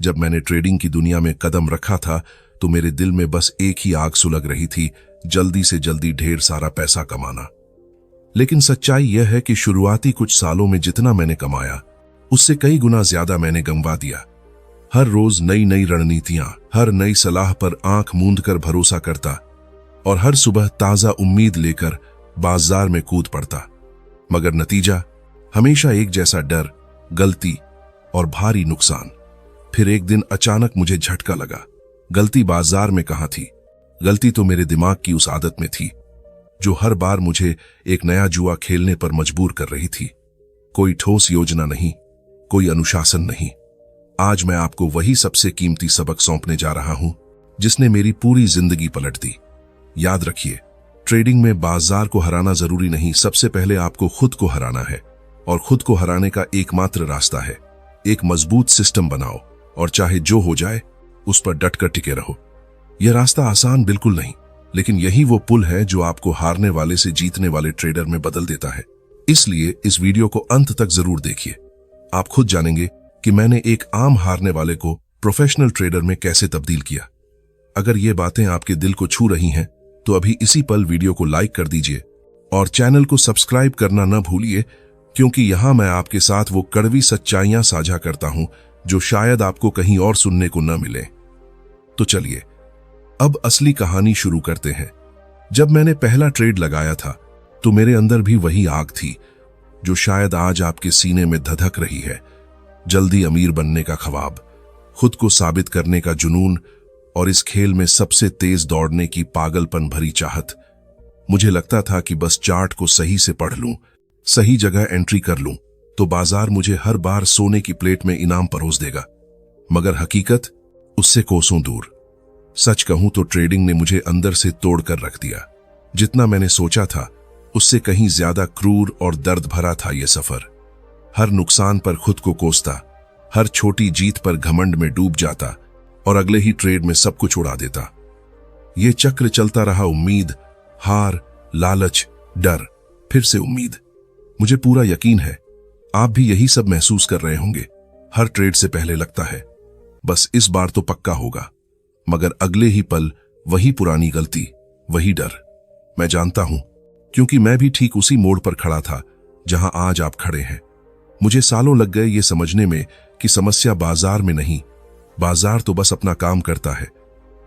जब मैंने ट्रेडिंग की दुनिया में कदम रखा था तो मेरे दिल में बस एक ही आग सुलग रही थी, जल्दी से जल्दी ढेर सारा पैसा कमाना। लेकिन सच्चाई यह है कि शुरुआती कुछ सालों में जितना मैंने कमाया उससे कई गुना ज्यादा मैंने गंवा दिया। हर रोज नई नई रणनीतियां, हर नई सलाह पर आंख मूंद कर भरोसा करता और हर सुबह ताजा उम्मीद लेकर बाजार में कूद पड़ता, मगर नतीजा हमेशा एक जैसा, डर, गलती और भारी नुकसान। फिर एक दिन अचानक मुझे झटका लगा। गलती बाजार में कहां थी, गलती तो मेरे दिमाग की उस आदत में थी जो हर बार मुझे एक नया जुआ खेलने पर मजबूर कर रही थी। कोई ठोस योजना नहीं, कोई अनुशासन नहीं। आज मैं आपको वही सबसे कीमती सबक सौंपने जा रहा हूं जिसने मेरी पूरी जिंदगी पलट दी। याद रखिए, ट्रेडिंग में बाजार को हराना जरूरी नहीं, सबसे पहले आपको खुद को हराना है। और खुद को हराने का एकमात्र रास्ता है एक मजबूत सिस्टम बनाओ और चाहे जो हो जाए उस पर डटकर टिके रहो। यह रास्ता आसान बिल्कुल नहीं, लेकिन यही वो पुल है जो आपको हारने वाले से जीतने वाले ट्रेडर में बदल देता है। इसलिए इस वीडियो को अंत तक जरूर देखिए। आप खुद जानेंगे कि मैंने एक आम हारने वाले को प्रोफेशनल ट्रेडर में कैसे तब्दील किया। अगर ये बातें आपके दिल को छू रही हैं तो अभी इसी पल वीडियो को लाइक कर दीजिए और चैनल को सब्सक्राइब करना न भूलिए, क्योंकि यहां मैं आपके साथ वो कड़वी सच्चाइयां साझा करता हूं जो शायद आपको कहीं और सुनने को न मिले। तो चलिए अब असली कहानी शुरू करते हैं। जब मैंने पहला ट्रेड लगाया था तो मेरे अंदर भी वही आग थी जो शायद आज आपके सीने में धधक रही है। जल्दी अमीर बनने का ख्वाब, खुद को साबित करने का जुनून और इस खेल में सबसे तेज दौड़ने की पागलपन भरी चाहत। मुझे लगता था कि बस चार्ट को सही से पढ़ लूं, सही जगह एंट्री कर लूं तो बाजार मुझे हर बार सोने की प्लेट में इनाम परोस देगा। मगर हकीकत उससे कोसों दूर। सच कहूं तो ट्रेडिंग ने मुझे अंदर से तोड़कर रख दिया। जितना मैंने सोचा था उससे कहीं ज्यादा क्रूर और दर्द भरा था यह सफर। हर नुकसान पर खुद को कोसता, हर छोटी जीत पर घमंड में डूब जाता और अगले ही ट्रेड में सब कुछ उड़ा देता। यह चक्र चलता रहा, उम्मीद, हार, लालच, डर, फिर से उम्मीद। मुझे पूरा यकीन है आप भी यही सब महसूस कर रहे होंगे। हर ट्रेड से पहले लगता है बस इस बार तो पक्का होगा, मगर अगले ही पल वही पुरानी गलती, वही डर। मैं जानता हूं, क्योंकि मैं भी ठीक उसी मोड़ पर खड़ा था जहां आज आप खड़े हैं। मुझे सालों लग गए ये समझने में कि समस्या बाजार में नहीं, बाजार तो बस अपना काम करता है।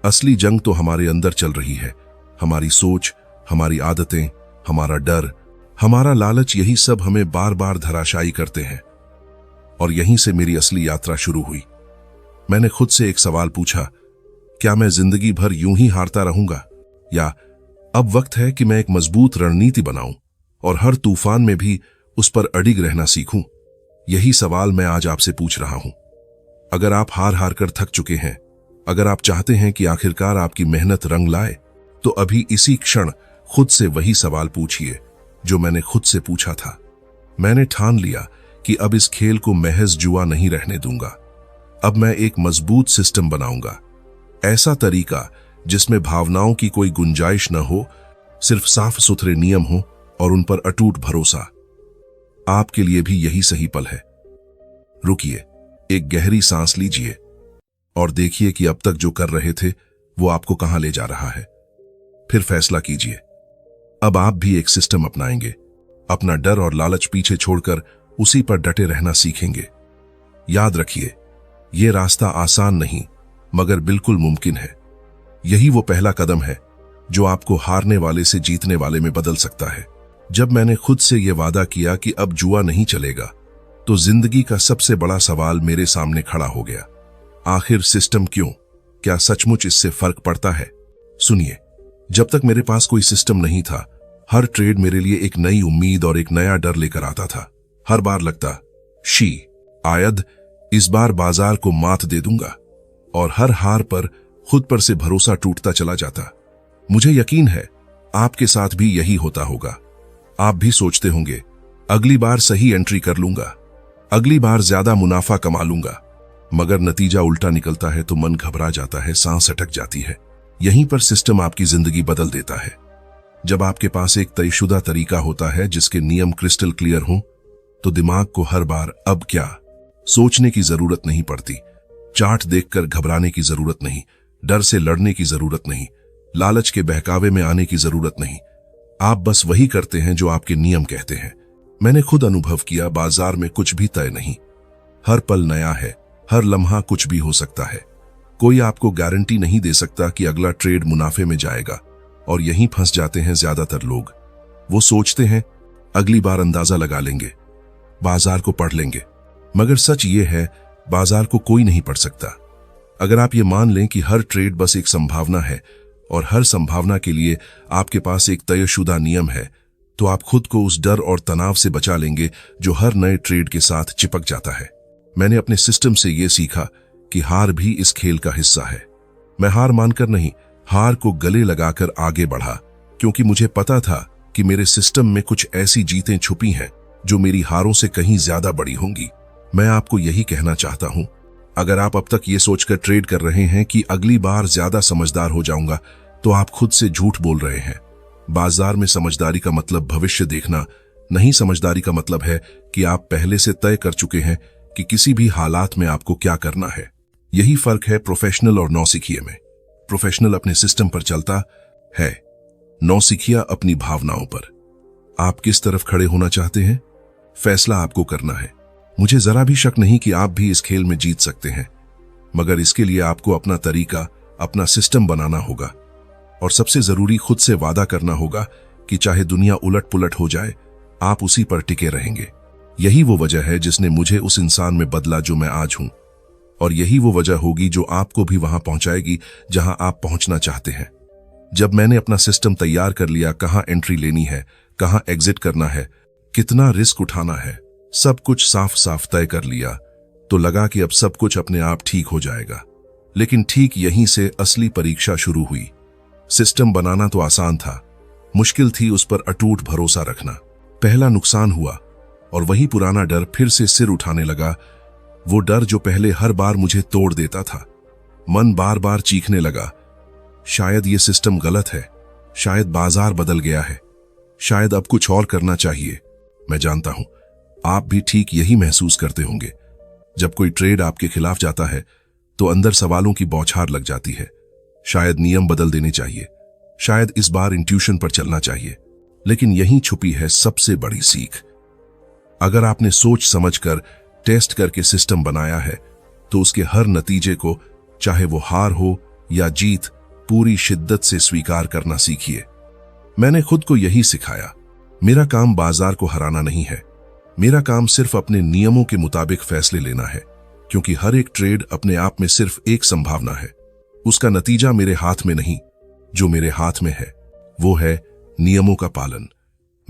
असली जंग तो हमारे अंदर चल रही है। हमारी सोच, हमारी आदतें, हमारा डर, हमारा लालच, यही सब हमें बार बार धराशायी करते हैं। और यहीं से मेरी असली यात्रा शुरू हुई। मैंने खुद से एक सवाल पूछा, क्या मैं जिंदगी भर यूं ही हारता रहूंगा, या अब वक्त है कि मैं एक मजबूत रणनीति बनाऊं और हर तूफान में भी उस पर अडिग रहना सीखूं? यही सवाल मैं आज आपसे पूछ रहा हूं। अगर आप हार हार कर थक चुके हैं, अगर आप चाहते हैं कि आखिरकार आपकी मेहनत रंग लाए, तो अभी इसी क्षण खुद से वही सवाल पूछिए जो मैंने खुद से पूछा था। मैंने ठान लिया कि अब इस खेल को महज जुआ नहीं रहने दूंगा। अब मैं एक मजबूत सिस्टम बनाऊंगा, ऐसा तरीका जिसमें भावनाओं की कोई गुंजाइश न हो, सिर्फ साफ सुथरे नियम हो और उन पर अटूट भरोसा। आपके लिए भी यही सही पल है। रुकिए, एक गहरी सांस लीजिए और देखिए कि अब तक जो कर रहे थे वो आपको कहां ले जा रहा है। फिर फैसला कीजिए। अब आप भी एक सिस्टम अपनाएंगे, अपना डर और लालच पीछे छोड़कर उसी पर डटे रहना सीखेंगे। याद रखिए, यह रास्ता आसान नहीं मगर बिल्कुल मुमकिन है। यही वो पहला कदम है जो आपको हारने वाले से जीतने वाले में बदल सकता है। जब मैंने खुद से यह वादा किया कि अब जुआ नहीं चलेगा, तो जिंदगी का सबसे बड़ा सवाल मेरे सामने खड़ा हो गया। आखिर सिस्टम क्यों? क्या सचमुच इससे फर्क पड़ता है? सुनिए, जब तक मेरे पास कोई सिस्टम नहीं था, हर ट्रेड मेरे लिए एक नई उम्मीद और एक नया डर लेकर आता था। हर बार लगता, आयद इस बार बाजार को मात दे दूंगा, और हर हार पर खुद पर से भरोसा टूटता चला जाता। मुझे यकीन है आपके साथ भी यही होता होगा। आप भी सोचते होंगे, अगली बार सही एंट्री कर लूंगा, अगली बार ज्यादा मुनाफा कमा लूंगा, मगर नतीजा उल्टा निकलता है तो मन घबरा जाता है, सांस अटक जाती है। यहीं पर सिस्टम आपकी जिंदगी बदल देता है। जब आपके पास एक तयशुदा तरीका होता है जिसके नियम क्रिस्टल क्लियर हों, तो दिमाग को हर बार अब क्या सोचने की जरूरत नहीं पड़ती। चार्ट देखकर घबराने की जरूरत नहीं, डर से लड़ने की जरूरत नहीं, लालच के बहकावे में आने की जरूरत नहीं। आप बस वही करते हैं जो आपके नियम कहते हैं। मैंने खुद अनुभव किया, बाजार में कुछ भी तय नहीं, हर पल नया है, हर लम्हा कुछ भी हो सकता है। कोई आपको गारंटी नहीं दे सकता कि अगला ट्रेड मुनाफे में जाएगा, और यहीं फंस जाते हैं ज्यादातर लोग। वो सोचते हैं अगली बार अंदाजा लगा लेंगे, बाजार को पढ़ लेंगे, मगर सच ये है बाजार को कोई नहीं पढ़ सकता। अगर आप ये मान लें कि हर ट्रेड बस एक संभावना है और हर संभावना के लिए आपके पास एक तयशुदा नियम है, तो आप खुद को उस डर और तनाव से बचा लेंगे जो हर नए ट्रेड के साथ चिपक जाता है। मैंने अपने सिस्टम से यह सीखा कि हार भी इस खेल का हिस्सा है। मैं हार मानकर नहीं, हार को गले लगाकर आगे बढ़ा, क्योंकि मुझे पता था कि मेरे सिस्टम में कुछ ऐसी जीतें छुपी हैं जो मेरी हारों से कहीं ज्यादा बड़ी होंगी। मैं आपको यही कहना चाहता हूं, अगर आप अब तक ये सोचकर ट्रेड कर रहे हैं कि अगली बार ज्यादा समझदार हो जाऊंगा, तो आप खुद से झूठ बोल रहे हैं। बाजार में समझदारी का मतलब भविष्य देखना नहीं, समझदारी का मतलब है कि आप पहले से तय कर चुके हैं कि किसी भी हालात में आपको क्या करना है। यही फर्क है प्रोफेशनल और नौसिखिए में। प्रोफेशनल अपने सिस्टम पर चलता है, नौसिखिया अपनी भावनाओं पर। आप किस तरफ खड़े होना चाहते हैं, फैसला आपको करना है। मुझे जरा भी शक नहीं कि आप भी इस खेल में जीत सकते हैं, मगर इसके लिए आपको अपना तरीका, अपना सिस्टम बनाना होगा, और सबसे जरूरी खुद से वादा करना होगा कि चाहे दुनिया उलट पुलट हो जाए, आप उसी पर टिके रहेंगे। यही वो वजह है जिसने मुझे उस इंसान में बदला जो मैं आज हूं, और यही वो वजह होगी जो आपको भी वहां पहुंचाएगी जहां आप पहुंचना चाहते हैं। जब मैंने अपना सिस्टम तैयार कर लिया, कहां एंट्री लेनी है, कहां एग्जिट करना है, कितना रिस्क उठाना है, सब कुछ साफ साफ तय कर लिया, तो लगा कि अब सब कुछ अपने आप ठीक हो जाएगा। लेकिन ठीक यहीं से असली परीक्षा शुरू हुई। सिस्टम बनाना तो आसान था, मुश्किल थी उस पर अटूट भरोसा रखना। पहला नुकसान हुआ और वही पुराना डर फिर से सिर उठाने लगा, वो डर जो पहले हर बार मुझे तोड़ देता था। मन बार बार चीखने लगा, शायद ये सिस्टम गलत है, शायद बाजार बदल गया है, शायद अब कुछ और करना चाहिए। मैं जानता हूं आप भी ठीक यही महसूस करते होंगे। जब कोई ट्रेड आपके खिलाफ जाता है तो अंदर सवालों की बौछार लग जाती है। शायद नियम बदल देने चाहिए, शायद इस बार इंट्यूशन पर चलना चाहिए। लेकिन यहीं छुपी है सबसे बड़ी सीख। अगर आपने सोच समझकर टेस्ट करके सिस्टम बनाया है, तो उसके हर नतीजे को, चाहे वो हार हो या जीत, पूरी शिद्दत से स्वीकार करना सीखिए। मैंने खुद को यही सिखाया। मेरा काम बाजार को हराना नहीं है, मेरा काम सिर्फ अपने नियमों के मुताबिक फैसले लेना है, क्योंकि हर एक ट्रेड अपने आप में सिर्फ एक संभावना है। उसका नतीजा मेरे हाथ में नहीं, जो मेरे हाथ में है वो है नियमों का पालन।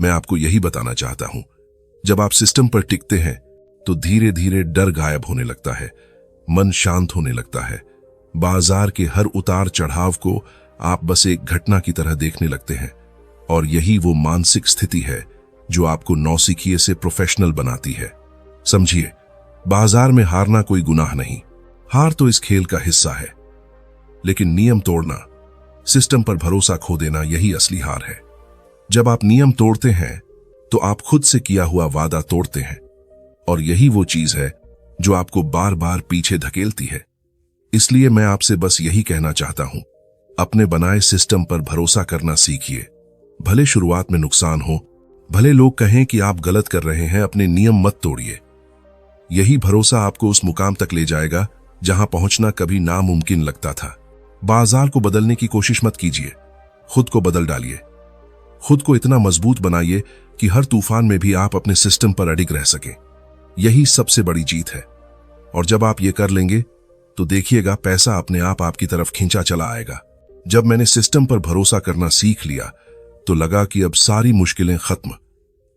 मैं आपको यही बताना चाहता हूं, जब आप सिस्टम पर टिकते हैं तो धीरे धीरे डर गायब होने लगता है, मन शांत होने लगता है। बाजार के हर उतार चढ़ाव को आप बस एक घटना की तरह देखने लगते हैं, और यही वो मानसिक स्थिति है जो आपको नौसिखिए से प्रोफेशनल बनाती है। समझिए, बाजार में हारना कोई गुनाह नहीं, हार तो इस खेल का हिस्सा है, लेकिन नियम तोड़ना, सिस्टम पर भरोसा खो देना, यही असली हार है। जब आप नियम तोड़ते हैं तो आप खुद से किया हुआ वादा तोड़ते हैं, और यही वो चीज है जो आपको बार बार पीछे धकेलती है। इसलिए मैं आपसे बस यही कहना चाहता हूं, अपने बनाए सिस्टम पर भरोसा करना सीखिए। भले शुरुआत में नुकसान हो, भले लोग कहें कि आप गलत कर रहे हैं, अपने नियम मत तोड़िए। यही भरोसा आपको उस मुकाम तक ले जाएगा जहां पहुंचना कभी नामुमकिन लगता था। बाजार को बदलने की कोशिश मत कीजिए, खुद को बदल डालिए। खुद को इतना मजबूत बनाइए कि हर तूफान में भी आप अपने सिस्टम पर अडिग रह सकें। यही सबसे बड़ी जीत है। और जब आप ये कर लेंगे तो देखिएगा पैसा अपने आप आपकी तरफ खींचा चला आएगा। जब मैंने सिस्टम पर भरोसा करना सीख लिया तो लगा कि अब सारी मुश्किलें खत्म,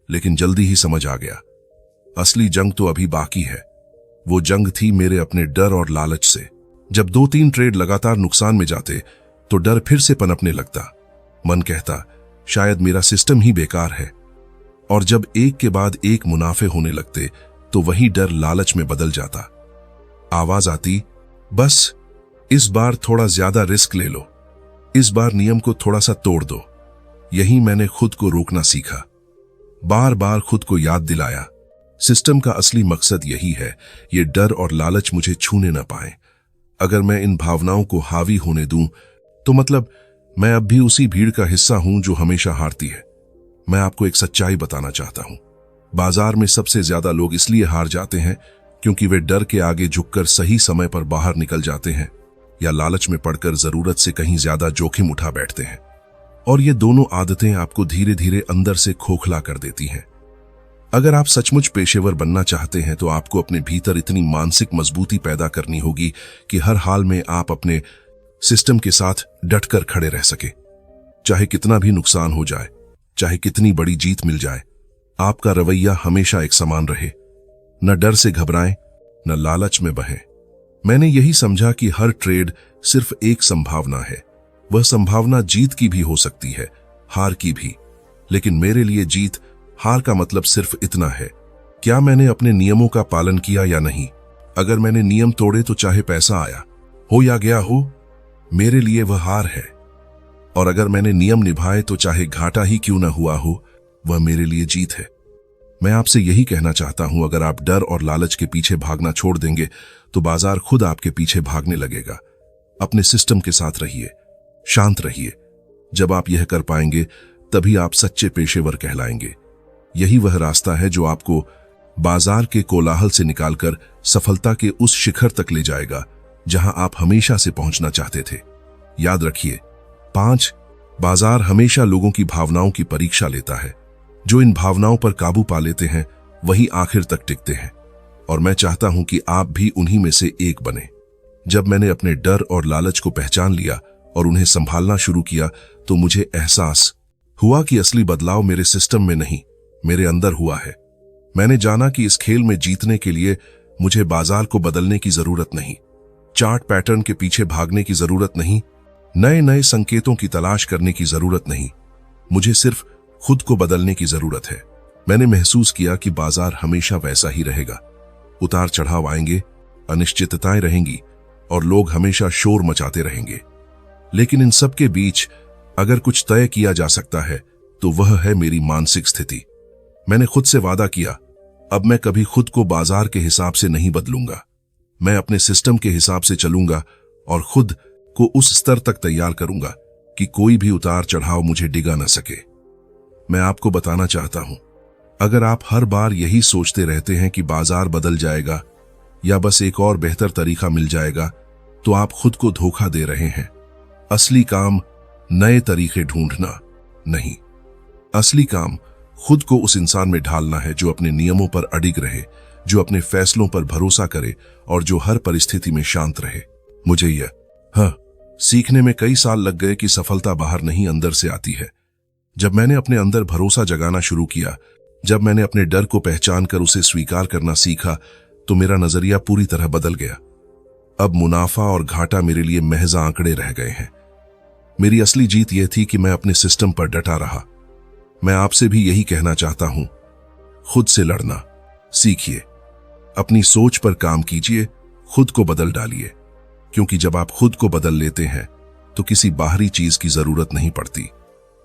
लेकिन जल्दी ही समझ आ गया, असली जंग तो अभी बाकी है। वो जंग थी मेरे अपने डर और लालच से। जब 2-3 ट्रेड लगातार नुकसान में जाते तो डर फिर से पनपने लगता। मन कहता शायद मेरा सिस्टम ही बेकार है, और जब एक के बाद एक मुनाफे होने लगते तो वही डर लालच में बदल जाता। आवाज आती, बस इस बार थोड़ा ज्यादा रिस्क ले लो, इस बार नियम को थोड़ा सा तोड़ दो। यही मैंने खुद को रोकना सीखा, बार बार खुद को याद दिलाया, सिस्टम का असली मकसद यही है, ये डर और लालच मुझे छूने न पाए। अगर मैं इन भावनाओं को हावी होने दूं, तो मतलब मैं अब भी उसी भीड़ का हिस्सा हूं जो हमेशा हारती है। मैं आपको एक सच्चाई बताना चाहता हूं। बाजार में सबसे ज्यादा लोग इसलिए हार जाते हैं क्योंकि वे डर के आगे झुककर सही समय पर बाहर निकल जाते हैं या लालच में पड़कर जरूरत से कहीं ज्यादा जोखिम उठा बैठते हैं। और ये दोनों आदतें आपको धीरे धीरे अंदर से खोखला कर देती हैं। अगर आप सचमुच पेशेवर बनना चाहते हैं तो आपको अपने भीतर इतनी मानसिक मजबूती पैदा करनी होगी कि हर हाल में आप अपने सिस्टम के साथ डटकर खड़े रह सके। चाहे कितना भी नुकसान हो जाए, चाहे कितनी बड़ी जीत मिल जाए, आपका रवैया हमेशा एक समान रहे। न डर से घबराएं, न लालच में बहें। मैंने यही समझा कि हर ट्रेड सिर्फ एक संभावना है। वह संभावना जीत की भी हो सकती है, हार की भी। लेकिन मेरे लिए जीत हार का मतलब सिर्फ इतना है, क्या मैंने अपने नियमों का पालन किया या नहीं। अगर मैंने नियम तोड़े तो चाहे पैसा आया हो या गया हो, मेरे लिए वह हार है। और अगर मैंने नियम निभाए तो चाहे घाटा ही क्यों न हुआ हो, वह मेरे लिए जीत है। मैं आपसे यही कहना चाहता हूं, अगर आप डर और लालच के पीछे भागना छोड़ देंगे तो बाजार खुद आपके पीछे भागने लगेगा। अपने सिस्टम के साथ रहिए, शांत रहिए। जब आप यह कर पाएंगे तभी आप सच्चे पेशेवर कहलाएंगे। यही वह रास्ता है जो आपको बाजार के कोलाहल से निकालकर सफलता के उस शिखर तक ले जाएगा जहां आप हमेशा से पहुंचना चाहते थे। याद रखिए, 5, बाजार हमेशा लोगों की भावनाओं की परीक्षा लेता है। जो इन भावनाओं पर काबू पा लेते हैं वही आखिर तक टिकते हैं। और मैं चाहता हूं कि आप भी उन्हीं में से एक बने। जब मैंने अपने डर और लालच को पहचान लिया और उन्हें संभालना शुरू किया तो मुझे एहसास हुआ कि असली बदलाव मेरे सिस्टम में नहीं, मेरे अंदर हुआ है। मैंने जाना कि इस खेल में जीतने के लिए मुझे बाजार को बदलने की जरूरत नहीं, चार्ट पैटर्न के पीछे भागने की जरूरत नहीं, नए नए संकेतों की तलाश करने की जरूरत नहीं। मुझे सिर्फ खुद को बदलने की जरूरत है। मैंने महसूस किया कि बाजार हमेशा वैसा ही रहेगा। उतार चढ़ाव आएंगे, अनिश्चितताएं रहेंगी और लोग हमेशा शोर मचाते रहेंगे। लेकिन इन सब के बीच अगर कुछ तय किया जा सकता है तो वह है मेरी मानसिक स्थिति। मैंने खुद से वादा किया, अब मैं कभी खुद को बाजार के हिसाब से नहीं बदलूंगा। मैं अपने सिस्टम के हिसाब से चलूंगा और खुद को उस स्तर तक तैयार करूंगा कि कोई भी उतार चढ़ाव मुझे डिगा न सके। मैं आपको बताना चाहता हूं, अगर आप हर बार यही सोचते रहते हैं कि बाजार बदल जाएगा या बस एक और बेहतर तरीका मिल जाएगा, तो आप खुद को धोखा दे रहे हैं। असली काम नए तरीके ढूंढना नहीं, असली काम खुद को उस इंसान में ढालना है जो अपने नियमों पर अडिग रहे, जो अपने फैसलों पर भरोसा करे और जो हर परिस्थिति में शांत रहे। मुझे यह सीखने में कई साल लग गए कि सफलता बाहर नहीं अंदर से आती है। जब मैंने अपने अंदर भरोसा जगाना शुरू किया, जब मैंने अपने डर को पहचान कर उसे स्वीकार करना सीखा, तो मेरा नजरिया पूरी तरह बदल गया। अब मुनाफा और घाटा मेरे लिए महज आंकड़े रह गए हैं। मेरी असली जीत यह थी कि मैं अपने सिस्टम पर डटा रहा। मैं आपसे भी यही कहना चाहता हूं, खुद से लड़ना सीखिए, अपनी सोच पर काम कीजिए, खुद को बदल डालिए। क्योंकि जब आप खुद को बदल लेते हैं तो किसी बाहरी चीज की जरूरत नहीं पड़ती।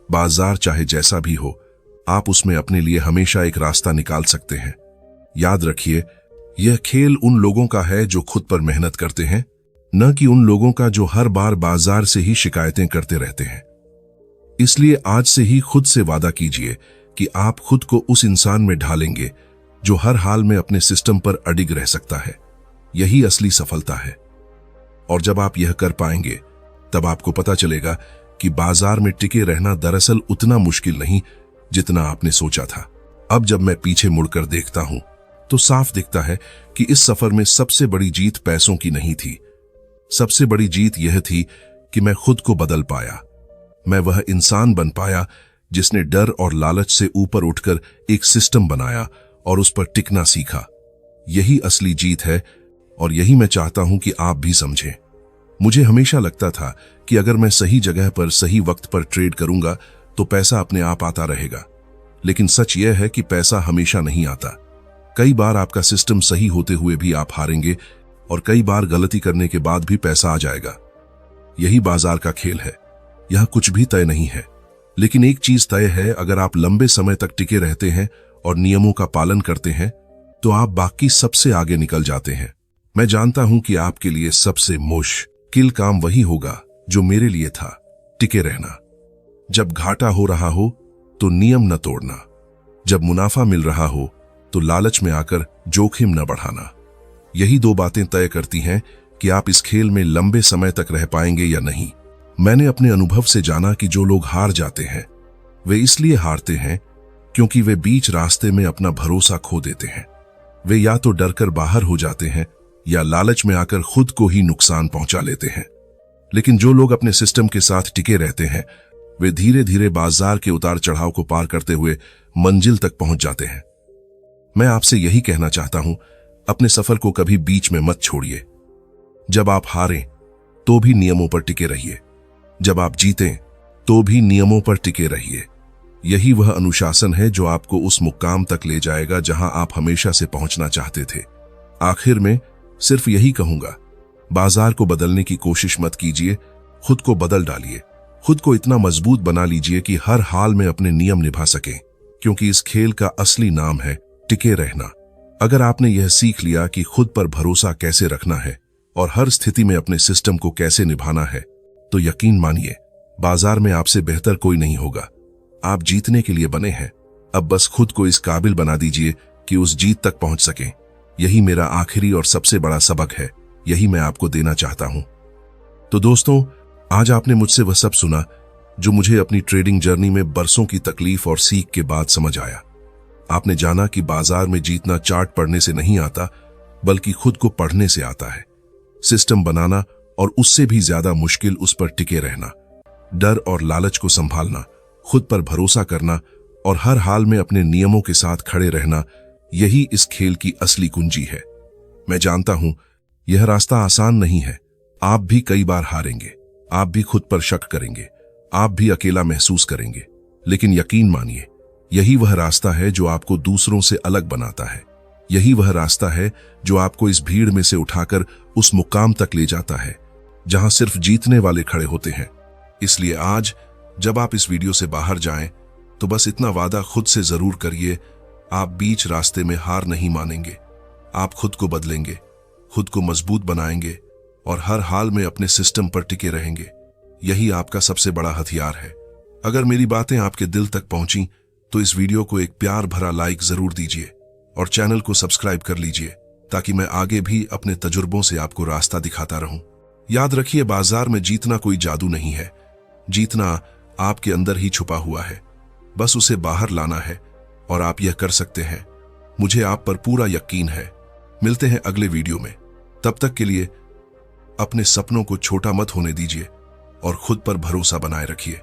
बाजार चाहे जैसा भी हो, आप उसमें अपने लिए हमेशा एक रास्ता निकाल सकते हैं। याद रखिए, यह खेल उन लोगों का है जो खुद पर मेहनत करते हैं, न कि उन लोगों का जो हर बार बाजार से ही शिकायतें करते रहते हैं। इसलिए आज से ही खुद से वादा कीजिए कि आप खुद को उस इंसान में ढालेंगे जो हर हाल में अपने सिस्टम पर अडिग रह सकता है। यही असली सफलता है। और जब आप यह कर पाएंगे, तब आपको पता चलेगा कि बाजार में टिके रहना दरअसल उतना मुश्किल नहीं जितना आपने सोचा था। अब जब मैं पीछे मुड़कर देखता हूं तो साफ दिखता है कि इस सफर में सबसे बड़ी जीत पैसों की नहीं थी। सबसे बड़ी जीत यह थी कि मैं खुद को बदल पाया। मैं वह इंसान बन पाया जिसने डर और लालच से ऊपर उठकर एक सिस्टम बनाया और उस पर टिकना सीखा। यही असली जीत है और यही मैं चाहता हूं कि आप भी समझें। मुझे हमेशा लगता था कि अगर मैं सही जगह पर सही वक्त पर ट्रेड करूंगा तो पैसा अपने आप आता रहेगा। लेकिन सच यह है कि पैसा हमेशा नहीं आता। कई बार आपका सिस्टम सही होते हुए भी आप हारेंगे और कई बार गलती करने के बाद भी पैसा आ जाएगा। यही बाजार का खेल है। यहां कुछ भी तय नहीं है, लेकिन एक चीज तय है, अगर आप लंबे समय तक टिके रहते हैं और नियमों का पालन करते हैं तो आप बाकी सबसे आगे निकल जाते हैं। मैं जानता हूं कि आपके लिए सबसे मुश्किल काम वही होगा जो मेरे लिए था, टिके रहना। जब घाटा हो रहा हो तो नियम न तोड़ना, जब मुनाफा मिल रहा हो तो लालच में आकर जोखिम न बढ़ाना। यही दो बातें तय करती हैं कि आप इस खेल में लंबे समय तक रह पाएंगे या नहीं। मैंने अपने अनुभव से जाना कि जो लोग हार जाते हैं वे इसलिए हारते हैं क्योंकि वे बीच रास्ते में अपना भरोसा खो देते हैं। वे या तो डरकर बाहर हो जाते हैं या लालच में आकर खुद को ही नुकसान पहुंचा लेते हैं। लेकिन जो लोग अपने सिस्टम के साथ टिके रहते हैं वे धीरे धीरे बाजार के उतार चढ़ाव को पार करते हुए मंजिल तक पहुंच जाते हैं। मैं आपसे यही कहना चाहता हूं, अपने सफर को कभी बीच में मत छोड़िए। जब आप हारें तो भी नियमों पर टिके रहिए, जब आप जीतें तो भी नियमों पर टिके रहिए। यही वह अनुशासन है जो आपको उस मुकाम तक ले जाएगा जहां आप हमेशा से पहुंचना चाहते थे। आखिर में सिर्फ यही कहूंगा, बाजार को बदलने की कोशिश मत कीजिए, खुद को बदल डालिए। खुद को इतना मजबूत बना लीजिए कि हर हाल में अपने नियम निभा सकें, क्योंकि इस खेल का असली नाम है टिके रहना। अगर आपने यह सीख लिया कि खुद पर भरोसा कैसे रखना है और हर स्थिति में अपने सिस्टम को कैसे निभाना है, तो यकीन मानिए बाजार में आपसे बेहतर कोई नहीं होगा। आप जीतने के लिए बने हैं। अब बस खुद को इस काबिल बना दीजिए कि उस जीत तक पहुंच सकें। यही मेरा आखिरी और सबसे बड़ा सबक है, यही मैं आपको देना चाहता हूं। तो दोस्तों, आज आपने मुझसे वह सब सुना जो मुझे अपनी ट्रेडिंग जर्नी में बरसों की तकलीफ और सीख के बाद समझ आया। आपने जाना कि बाजार में जीतना चार्ट पढ़ने से नहीं आता, बल्कि खुद को पढ़ने से आता है। सिस्टम बनाना और उससे भी ज्यादा मुश्किल उस पर टिके रहना, डर और लालच को संभालना, खुद पर भरोसा करना और हर हाल में अपने नियमों के साथ खड़े रहना, यही इस खेल की असली कुंजी है। मैं जानता हूं यह रास्ता आसान नहीं है। आप भी कई बार हारेंगे, आप भी खुद पर शक करेंगे, आप भी अकेला महसूस करेंगे, लेकिन यकीन मानिए यही वह रास्ता है जो आपको दूसरों से अलग बनाता है। यही वह रास्ता है जो आपको इस भीड़ में से उठाकर उस मुकाम तक ले जाता है जहां सिर्फ जीतने वाले खड़े होते हैं। इसलिए आज जब आप इस वीडियो से बाहर जाएं तो बस इतना वादा खुद से जरूर करिए, आप बीच रास्ते में हार नहीं मानेंगे। आप खुद को बदलेंगे, खुद को मजबूत बनाएंगे और हर हाल में अपने सिस्टम पर टिके रहेंगे। यही आपका सबसे बड़ा हथियार है। अगर मेरी बातें आपके दिल तक पहुंची तो इस वीडियो को एक प्यार भरा लाइक जरूर दीजिए और चैनल को सब्सक्राइब कर लीजिए, ताकि मैं आगे भी अपने तजुर्बों से आपको रास्ता दिखाता रहूं। याद रखिए, बाजार में जीतना कोई जादू नहीं है। जीतना आपके अंदर ही छुपा हुआ है, बस उसे बाहर लाना है और आप यह कर सकते हैं। मुझे आप पर पूरा यकीन है। मिलते हैं अगले वीडियो में। तब तक के लिए अपने सपनों को छोटा मत होने दीजिए और खुद पर भरोसा बनाए रखिए।